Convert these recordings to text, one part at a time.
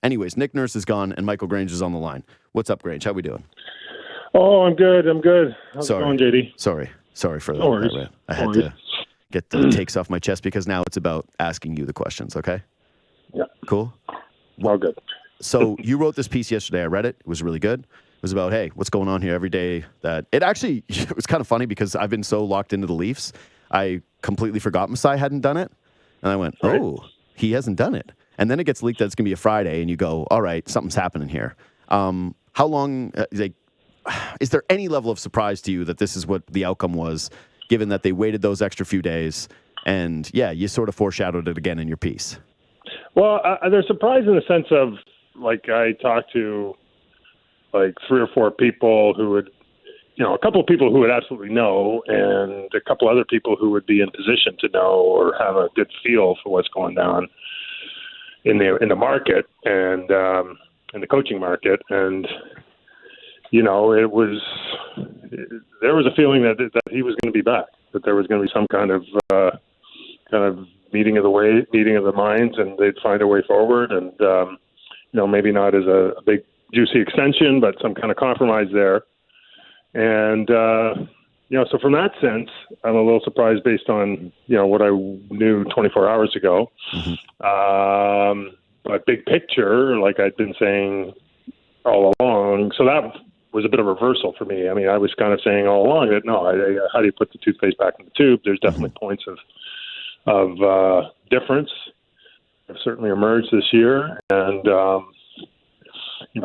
Anyways, Nick Nurse is gone, and Michael Grange is on the line. What's up, Grange? How we doing? Oh, I'm good. How's it going, JD? Sorry for that. No worries. I had to get the takes off my chest because now it's about asking you the questions, okay? Yeah. Cool? All good. So you wrote this piece yesterday. I read it. It was really good. It was about, hey, what's going on here every day? It was kind of funny because I've been so locked into the Leafs, I completely forgot Masai hadn't done it. And I went, he hasn't done it. And then it gets leaked that it's going to be a Friday, and you go, all right, something's happening here. How long, is there any level of surprise to you that this is what the outcome was, given that they waited those extra few days? And, yeah, you sort of foreshadowed it again in your piece. Well, there's surprise in the sense of, like, I talked to, like, 3 or 4 people who would, a couple of people who would absolutely know, and a couple other people who would be in position to know or have a good feel for what's going down in the market and in the coaching market. And, there was a feeling that he was going to be back, that there was going to be some kind of meeting of the minds, and they'd find a way forward. And, maybe not as a big juicy extension, but some kind of compromise there. And, so from that sense, I'm a little surprised based on, what I knew 24 hours ago. Mm-hmm. But big picture, like I'd been saying all along, so that was a bit of a reversal for me. I mean, I was kind of saying all along that, how do you put the toothpaste back in the tube? There's definitely points of difference have certainly emerged this year. And,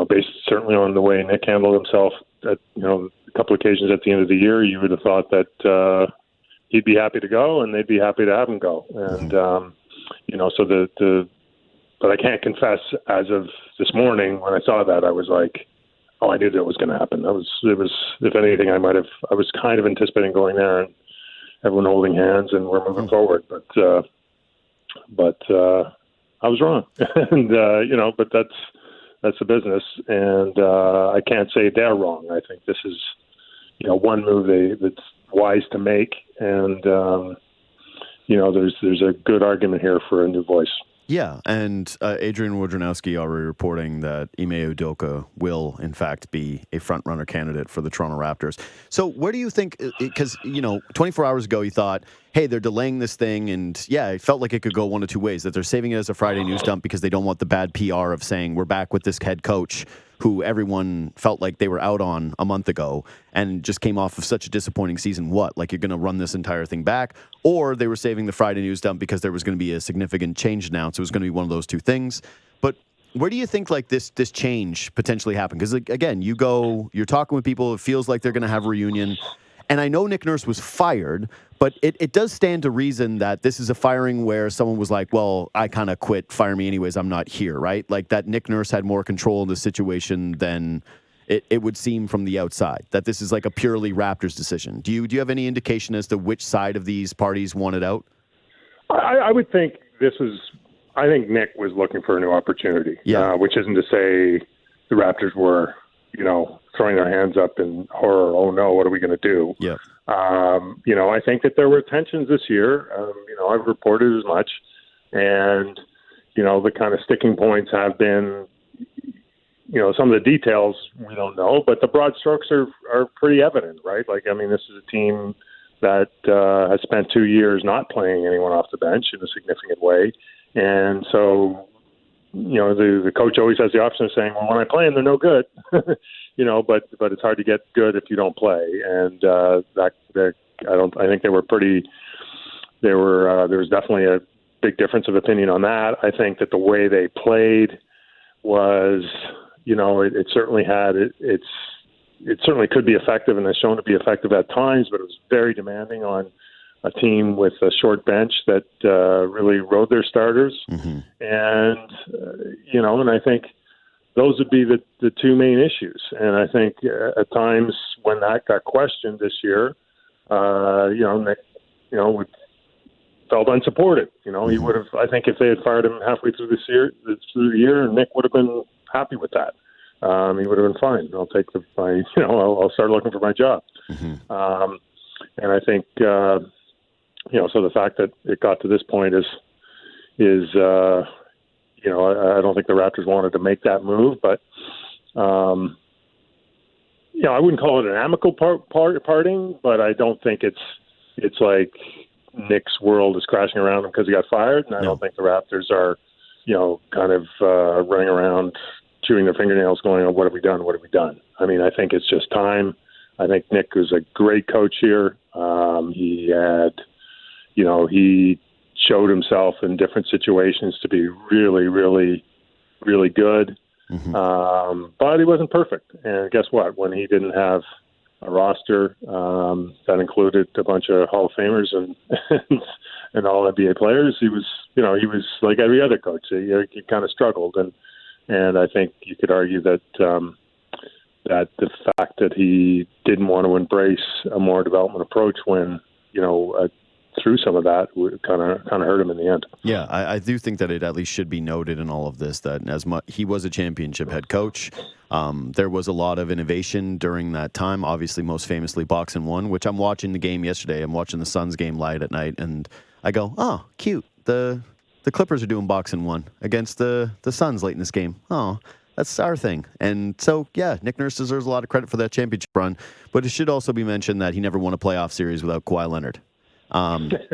based certainly on the way Nick handled himself at, a couple of occasions at the end of the year, you would have thought that he'd be happy to go and they'd be happy to have him go. And, but I can't confess as of this morning when I saw that, I was like, I knew that was going to happen. It was, if anything, I was kind of anticipating going there and everyone holding hands and we're moving forward. But I was wrong. And, but that's the business. And I can't say they're wrong. I think this is, one move that's wise to make. And, there's a good argument here for a new voice. Yeah, and Adrian Wojnarowski already reporting that Ime Udoka will, in fact, be a front-runner candidate for the Toronto Raptors. So where do you think, because, 24 hours ago you thought, hey, they're delaying this thing, and yeah, it felt like it could go one of two ways, that they're saving it as a Friday news dump because they don't want the bad PR of saying we're back with this head coach who everyone felt like they were out on a month ago and just came off of such a disappointing season. What? Like, you're going to run this entire thing back? Or they were saving the Friday news dump because there was going to be a significant change announced. It was going to be one of those two things. But where do you think, like, this change potentially happened? Because, like, again, you're talking with people, it feels like they're going to have a reunion. And I know Nick Nurse was fired, but it does stand to reason that this is a firing where someone was like, well, I kind of quit, fire me anyways, I'm not here, right? Like, that Nick Nurse had more control in the situation than it would seem from the outside, that this is like a purely Raptors decision. Do you have any indication as to which side of these parties wanted out? I would think I think Nick was looking for a new opportunity, which isn't to say the Raptors were, throwing their hands up in horror. Oh no, what are we going to do? Yeah. I think that there were tensions this year. I've reported as much, and the kind of sticking points have been, some of the details we don't know, but the broad strokes are pretty evident, right? Like, I mean, this is a team that has spent 2 years not playing anyone off the bench in a significant way, and so. The coach always has the option of saying, well, when I play them, they're no good, but it's hard to get good if you don't play. And I think there was definitely a big difference of opinion on that. I think that the way they played was, it certainly it certainly could be effective and has shown to be effective at times, but it was very demanding on a team with a short bench that really rode their starters. Mm-hmm. And, and I think those would be the two main issues. And I think at times when that got questioned this year, Nick, felt unsupported. He would have, I think if they had fired him halfway through the year, Nick would have been happy with that. He would have been fine. I'll start looking for my job. Mm-hmm. And I think, so the fact that it got to this point is I don't think the Raptors wanted to make that move, but I wouldn't call it an amicable parting, but I don't think it's like Nick's world is crashing around him because he got fired, and I don't think the Raptors are, kind of running around chewing their fingernails going, oh, what have we done? What have we done? I mean, I think it's just time. I think Nick was a great coach here. He had, he showed himself in different situations to be really, really, really good. Mm-hmm. But he wasn't perfect. And guess what? When he didn't have a roster that included a bunch of Hall of Famers and all NBA players, he was like every other coach. He kind of struggled. And I think you could argue that that the fact that he didn't want to embrace a more development approach when, through some of that would kind of hurt him in the end. Yeah, I do think that it at least should be noted in all of this that as much he was a championship head coach, there was a lot of innovation during that time. Obviously, most famously, Box and One, which I'm watching the game yesterday. I'm watching the Suns game live at night, and I go, oh, cute. The Clippers are doing Box and One against the Suns late in this game. Oh, that's our thing. And so, yeah, Nick Nurse deserves a lot of credit for that championship run, but it should also be mentioned that he never won a playoff series without Kawhi Leonard.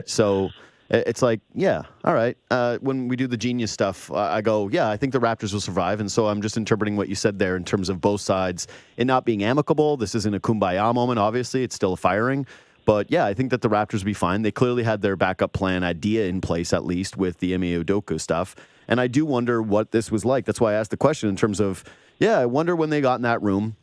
So it's like, yeah, all right. When we do the genius stuff, I go, yeah, I think the Raptors will survive. And so I'm just interpreting what you said there in terms of both sides and not being amicable. This isn't a kumbaya moment, obviously. It's still a firing. But, yeah, I think that the Raptors will be fine. They clearly had their backup plan idea in place, at least, with the Ime Udoka stuff. And I do wonder what this was like. That's why I asked the question in terms of, yeah, I wonder when they got in that room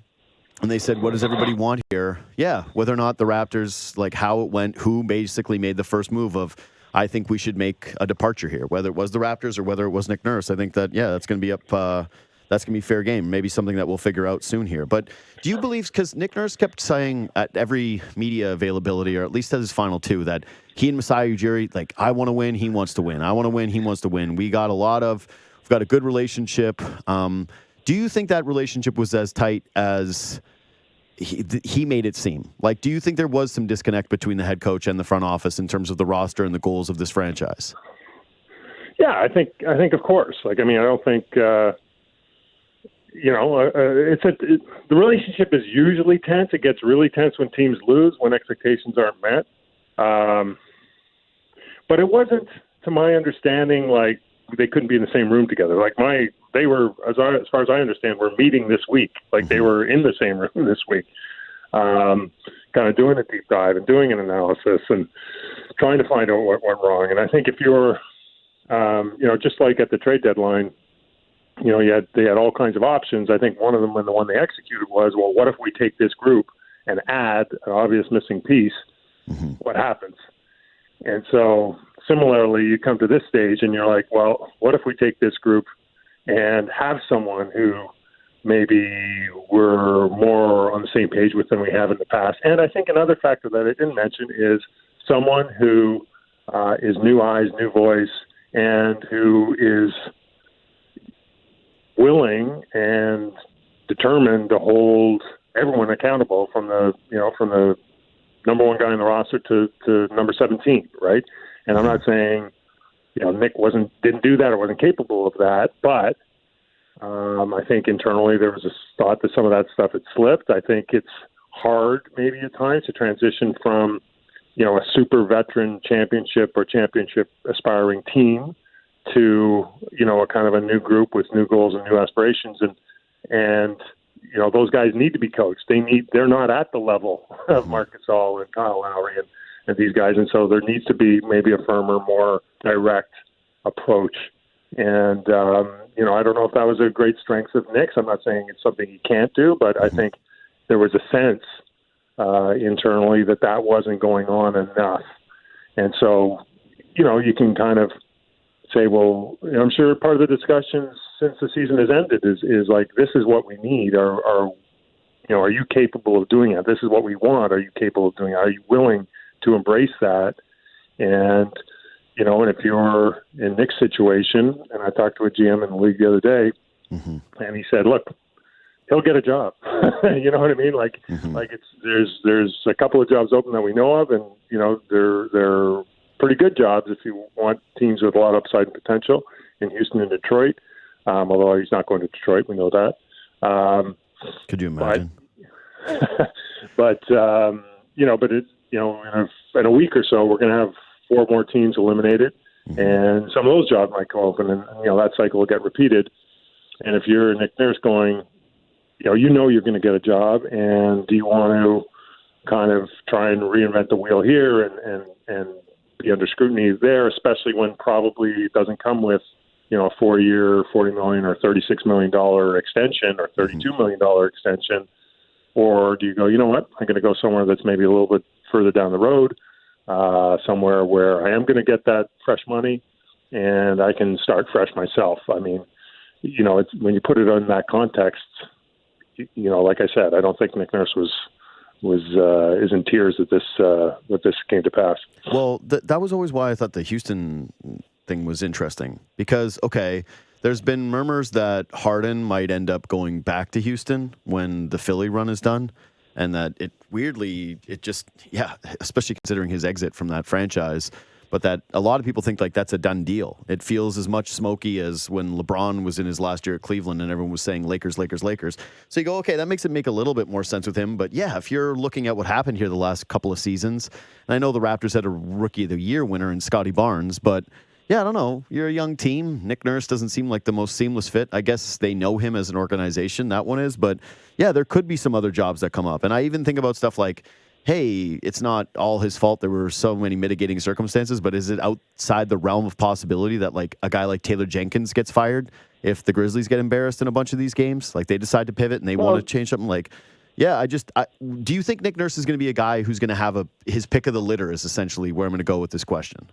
and they said, what does everybody want here? Yeah, whether or not the Raptors, like how it went, who basically made the first move of, I think we should make a departure here, whether it was the Raptors or whether it was Nick Nurse. I think that, yeah, that's going to be up. That's going to be fair game. Maybe something that we'll figure out soon here. But do you believe, because Nick Nurse kept saying at every media availability, or at least at his final two, that he and Masai Ujiri, like, I want to win, he wants to win. I want to win, he wants to win. We've got a good relationship. Do you think that relationship was as tight as he made it seem? Like, do you think there was some disconnect between the head coach and the front office in terms of the roster and the goals of this franchise? Yeah, I think of course. Like, I mean, I don't think, the relationship is usually tense. It gets really tense when teams lose, when expectations aren't met. But it wasn't, to my understanding, like they couldn't be in the same room together. Like they were, as far as I understand, were meeting this week. Like they were in the same room this week, kind of doing a deep dive and doing an analysis and trying to find out what went wrong. And I think if you're, just like at the trade deadline, they had all kinds of options. I think one of them, and the one they executed, was, well, what if we take this group and add an obvious missing piece? Mm-hmm. What happens? And so similarly, you come to this stage and you're like, well, what if we take this group and have someone who maybe we're more on the same page with than we have in the past? And I think another factor that I didn't mention is someone who is new eyes, new voice, and who is willing and determined to hold everyone accountable from the number one guy in the roster to number 17, right? And I'm not saying, Nick didn't do that or wasn't capable of that, but I think internally there was a thought that some of that stuff had slipped. I think it's hard maybe at times to transition from, a super veteran championship or championship aspiring team to, a kind of a new group with new goals and new aspirations. And those guys need to be coached. They're not at the level of Marc Gasol and Kyle Lowry and these guys. And so there needs to be maybe a firmer, more direct approach. And, I don't know if that was a great strength of Nick's. I'm not saying it's something he can't do, but I think there was a sense internally that wasn't going on enough. And so, you can kind of say, well, I'm sure part of the discussions since the season has ended is like, this is what we need. Are you capable of doing it? This is what we want. Are you capable of doing it? Are you willing to embrace that? And, and if you're in Nick's situation, and I talked to a GM in the league the other day, and he said, look, he'll get a job. You know what I mean? Like, like there's a couple of jobs open that we know of, and, they're pretty good jobs if you want teams with a lot of upside and potential. in Houston and Detroit. Although he's not going to Detroit, we know that. Could you imagine? But in a week or so, we're going to have 4 more teams eliminated, and some of those jobs might go open, and that cycle will get repeated. And if you're Nick Nurse going, you're going to get a job, and do you want to kind of try and reinvent the wheel here and be under scrutiny there, especially when probably it doesn't come with a 4-year, $40 million or $36 million extension or $32 million extension? Or do you go, you know what, I'm going to go somewhere that's maybe a little bit further down the road, somewhere where I am going to get that fresh money and I can start fresh myself. I mean, it's, when you put it in that context, like I said, I don't think Nick Nurse is in tears that this came to pass. Well, that was always why I thought the Houston thing was interesting because, okay, there's been murmurs that Harden might end up going back to Houston when the Philly run is done, and that especially considering his exit from that franchise, but that a lot of people think like that's a done deal. It feels as much smoky as when LeBron was in his last year at Cleveland and everyone was saying Lakers, Lakers, Lakers. So you go, okay, that makes it make a little bit more sense with him. But yeah, if you're looking at what happened here the last couple of seasons, and I know the Raptors had a Rookie of the Year winner in Scotty Barnes, but yeah, I don't know. You're a young team. Nick Nurse doesn't seem like the most seamless fit. I guess they know him as an organization. That one is. But yeah, there could be some other jobs that come up. And I even think about stuff like, hey, it's not all his fault. There were so many mitigating circumstances, but is it outside the realm of possibility that like a guy like Taylor Jenkins gets fired if the Grizzlies get embarrassed in a bunch of these games? Like they decide to pivot and they want to change something like, yeah, do you think Nick Nurse is going to be a guy who's going to have his pick of the litter is essentially where I'm going to go with this question?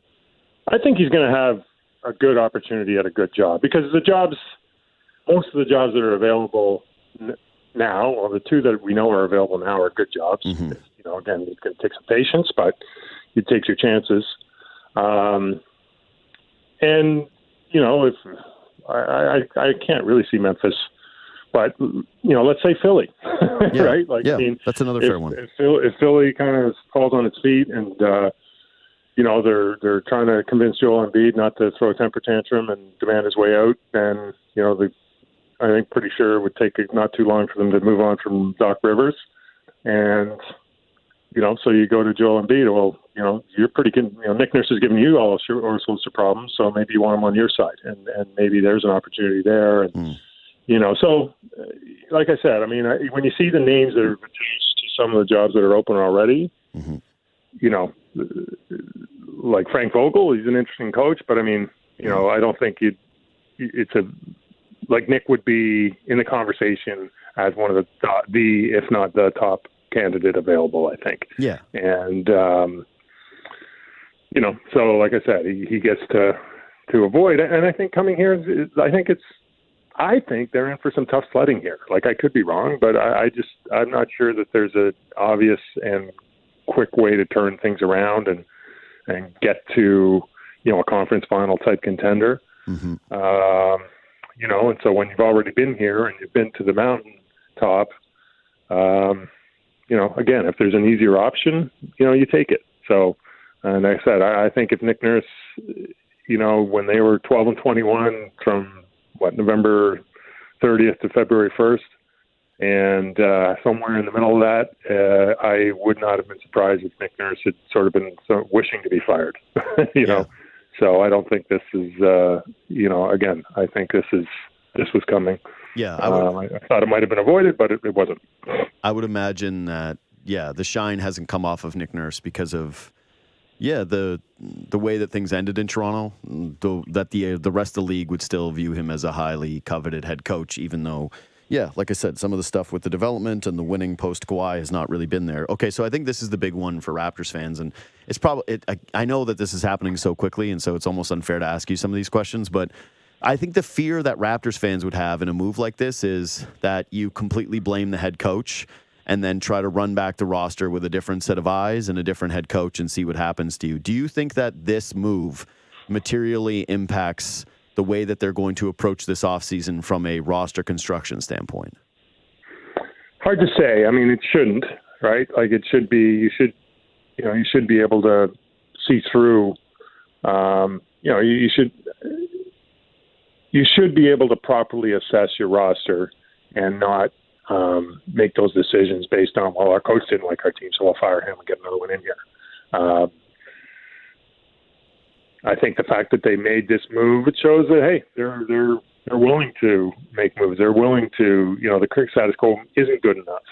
I think he's going to have a good opportunity at a good job because most of the jobs that are available now, or the 2 that we know are available now, are good jobs. Mm-hmm. Again, it's going to take some patience, but you take your chances. If I can't really see Memphis, but let's say Philly, yeah. right? Yeah, I mean, that's another fair one. If Philly kind of falls on its feet and they're trying to convince Joel Embiid not to throw a temper tantrum and demand his way out, then I think pretty sure it would take not too long for them to move on from Doc Rivers, and so you go to Joel Embiid. Well, you're pretty good. Nick Nurse has given you all sorts of problems, so maybe you want him on your side, and maybe there's an opportunity there, and so like I said, I mean, when you see the names that are attached to some of the jobs that are open already, mm-hmm. Like Frank Vogel, he's an interesting coach, but I mean, I don't think like Nick would be in the conversation as one of the if not the top candidate available, I think. Yeah. And, so like I said, he gets to avoid it. And I think coming here, I think they're in for some tough sledding here. Like I could be wrong, but I'm not sure that there's an obvious and quick way to turn things around and get to, a conference final type contender. Mm-hmm. And so when you've already been here and you've been to the mountaintop, again, if there's an easier option, you take it. So, and like I said, I think if Nick Nurse, when they were 12-21 from November 30th to February 1st, and somewhere in the middle of that, I would not have been surprised if Nick Nurse had sort of been wishing to be fired, know. So I don't think this is, again, I think this was coming. Yeah, I thought it might have been avoided, but it wasn't. I would imagine that, the shine hasn't come off of Nick Nurse because of, the way that things ended in Toronto. That the rest of the league would still view him as a highly coveted head coach, even though, like I said, some of the stuff with the development and the winning post Kawhi has not really been there. Okay, so I think this is the big one for Raptors fans, and it's probably I know that this is happening so quickly, and so it's almost unfair to ask you some of these questions, but I think the fear that Raptors fans would have in a move like this is that you completely blame the head coach and then try to run back the roster with a different set of eyes and a different head coach and see what happens to you. Do you think that this move materially impacts the way that they're going to approach this offseason from a roster construction standpoint? Hard to say. I mean, it shouldn't, right? Like it should be, you should be able to see through, you should, you should be able to properly assess your roster and not make those decisions based on, well, our coach didn't like our team, so we'll fire him and get another one in here. I think the fact that they made this move, it shows that, hey, they're willing to make moves. They're willing to, the current status quo isn't good enough.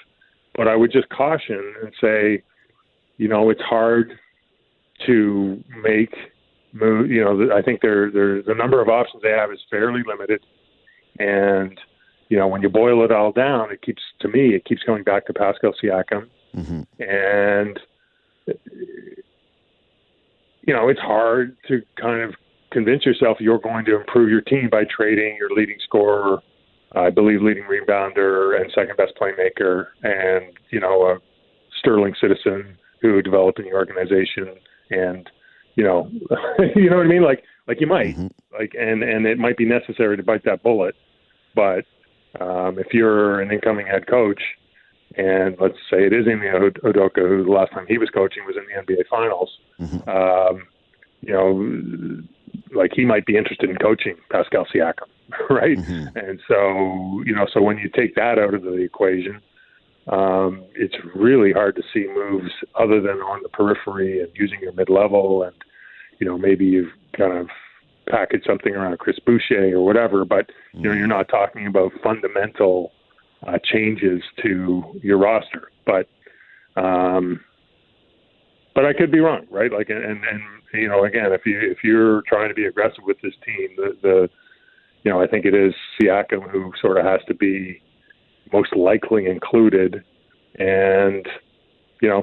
But I would just caution and say, it's hard to make moves. I think the number of options they have is fairly limited. And, when you boil it all down, it keeps going back to Pascal Siakam. Mm-hmm. And, it's hard to kind of convince yourself you're going to improve your team by trading your leading scorer, I believe leading rebounder and second best playmaker, and a sterling citizen who developed in the organization, and you know what I mean, like you might and it might be necessary to bite that bullet, but if you're an incoming head coach, and let's say it is Ime Udoka, who the last time he was coaching was in the NBA Finals. He might be interested in coaching Pascal Siakam, right? Mm-hmm. And so, so when you take that out of the equation, it's really hard to see moves other than on the periphery and using your mid-level, and, maybe you've kind of packaged something around Chris Boucher or whatever, but, you're not talking about fundamental changes to your roster. But I could be wrong, right? Again, if you're trying to be aggressive with this team, I think it is Siakam who sort of has to be most likely included, and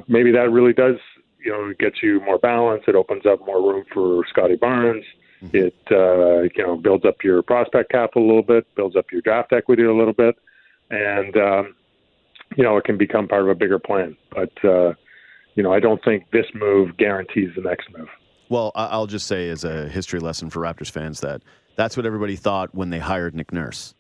maybe that really does get you more balance. It opens up more room for Scotty Barnes. It builds up your prospect capital a little bit, builds up your draft equity a little bit, and it can become part of a bigger plan. But I don't think this move guarantees the next move. Well, I'll just say as a history lesson for Raptors fans that's what everybody thought when they hired Nick Nurse,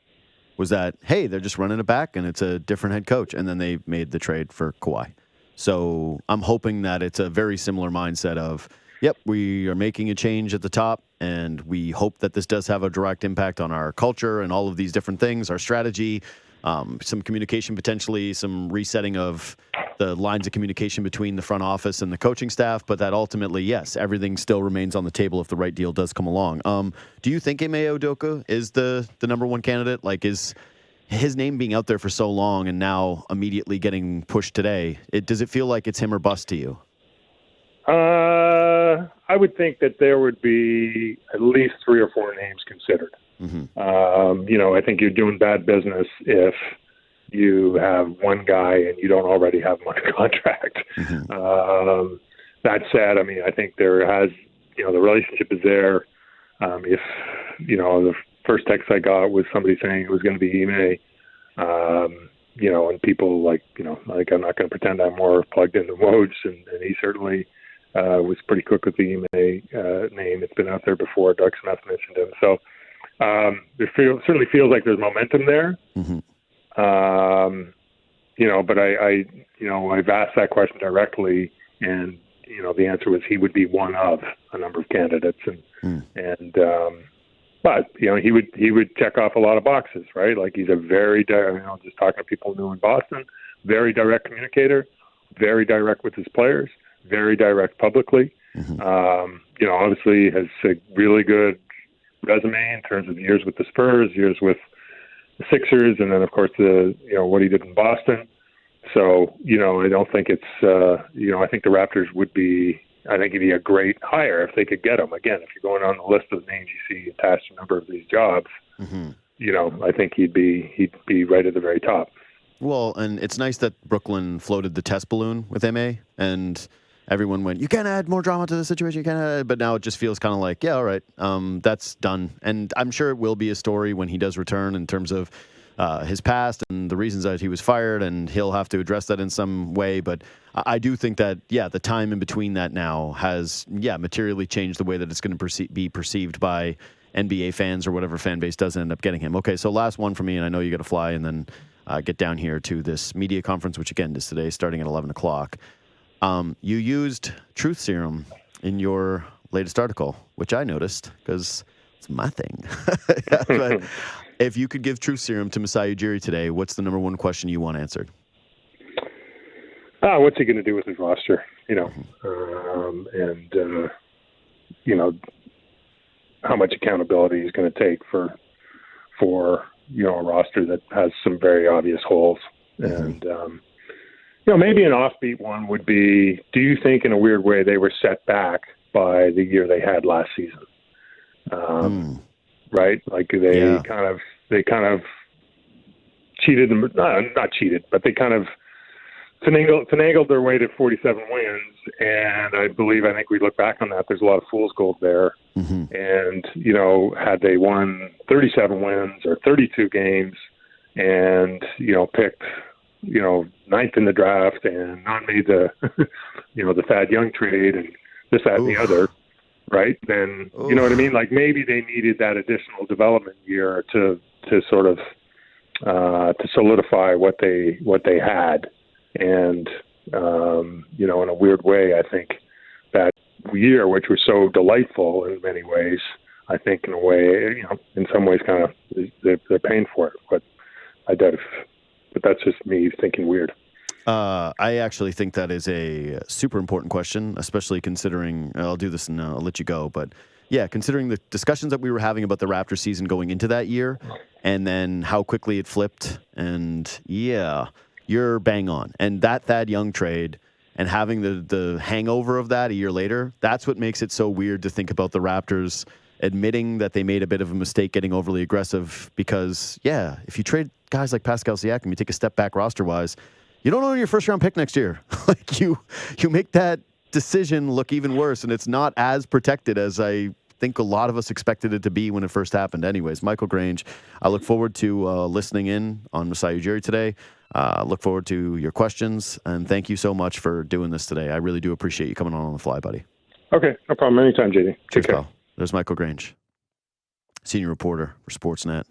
was that, hey, they're just running it back and it's a different head coach. And then they made the trade for Kawhi. So I'm hoping that it's a very similar mindset of, yep, we are making a change at the top, and we hope that this does have a direct impact on our culture and all of these different things, our strategy, some communication potentially, some resetting of the lines of communication between the front office and the coaching staff, but that ultimately, yes, everything still remains on the table if the right deal does come along. Do you think Ime Udoka is the number one candidate? Like, is his name being out there for so long and now immediately getting pushed today, does it feel like it's him or bust to you? I would think that there would be at least 3 or 4 names considered. Mm-hmm. I think you're doing bad business if you have one guy and you don't already have him under contract. Mm-hmm. That said, I think there has, the relationship is there. If, the first text I got was somebody saying it was going to be Ime, and people I'm not going to pretend I'm more plugged into Woj, and he certainly was pretty quick with the Ime name. It's been out there before. Doug Smith mentioned him. So it certainly feels like there's momentum there. Mm-hmm. But I've asked that question directly, and the answer was he would be one of a number of candidates, but he would check off a lot of boxes, right? Like, he's a very just talking to people who knew in Boston, very direct communicator, very direct with his players, very direct publicly. Mm-hmm. Obviously has a really good resume in terms of years with the Spurs, years with the Sixers, and then of course what he did in Boston. So I don't think it's I think the Raptors would be. I think he'd be a great hire if they could get him. Again, if you're going on the list of names you see attached to a number of these jobs, mm-hmm. I think he'd be right at the very top. Well, and it's nice that Brooklyn floated the test balloon with Ime, and everyone went, you can't add more drama to the situation, you can't add, but now it just feels kind of like, yeah, all right, that's done. And I'm sure it will be a story when he does return in terms of his past and the reasons that he was fired, and he'll have to address that in some way. But I do think that, the time in between that now has, materially changed the way that it's going to be perceived by NBA fans or whatever fan base does end up getting him. Okay, so last one for me, and I know you got to fly and then get down here to this media conference, which again is today starting at 11 o'clock. You used truth serum in your latest article, which I noticed because It's my thing. Yeah, but if you could give truth serum to Masai Ujiri today, what's the number one question you want answered? What's he going to do with his roster? How much accountability he's going to take for a roster that has some very obvious holes. And maybe an offbeat one would be: do you think, in a weird way, they were set back by the year they had last season? Right? Like they kind of cheated them, not cheated, but they kind of finagled their way to 47 wins. And I think we look back on that, there's a lot of fool's gold there. And, had they won 37 wins or 32 games and, picked, ninth in the draft and not made the, the Thad Young trade and this, that, and the other, right? Then, you know what I mean? Like maybe they needed that additional development year to sort of to solidify what they had. And, in a weird way, I think that year, which was so delightful in many ways, I think in a way, in some ways kind of they're paying for it. But I doubt but that's just me thinking weird. I actually think that is a super important question, especially considering, I'll do this and I'll let you go, but yeah, considering the discussions that we were having about the Raptors season going into that year and then how quickly it flipped. And yeah, you're bang on. And that Thad Young trade and having the hangover of that a year later, that's what makes it so weird to think about the Raptors admitting that they made a bit of a mistake getting overly aggressive because, yeah, if you trade guys like Pascal Siakam, you take a step back roster-wise, you don't own your first-round pick next year. Like you make that decision look even worse, and it's not as protected as I think a lot of us expected it to be when it first happened. Anyways, Michael Grange, I look forward to listening in on Masai Ujiri today. Look forward to your questions, and thank you so much for doing this today. I really do appreciate you coming on the fly, buddy. Okay, no problem. Anytime, JD. Cheers, pal. There's Michael Grange, senior reporter for Sportsnet.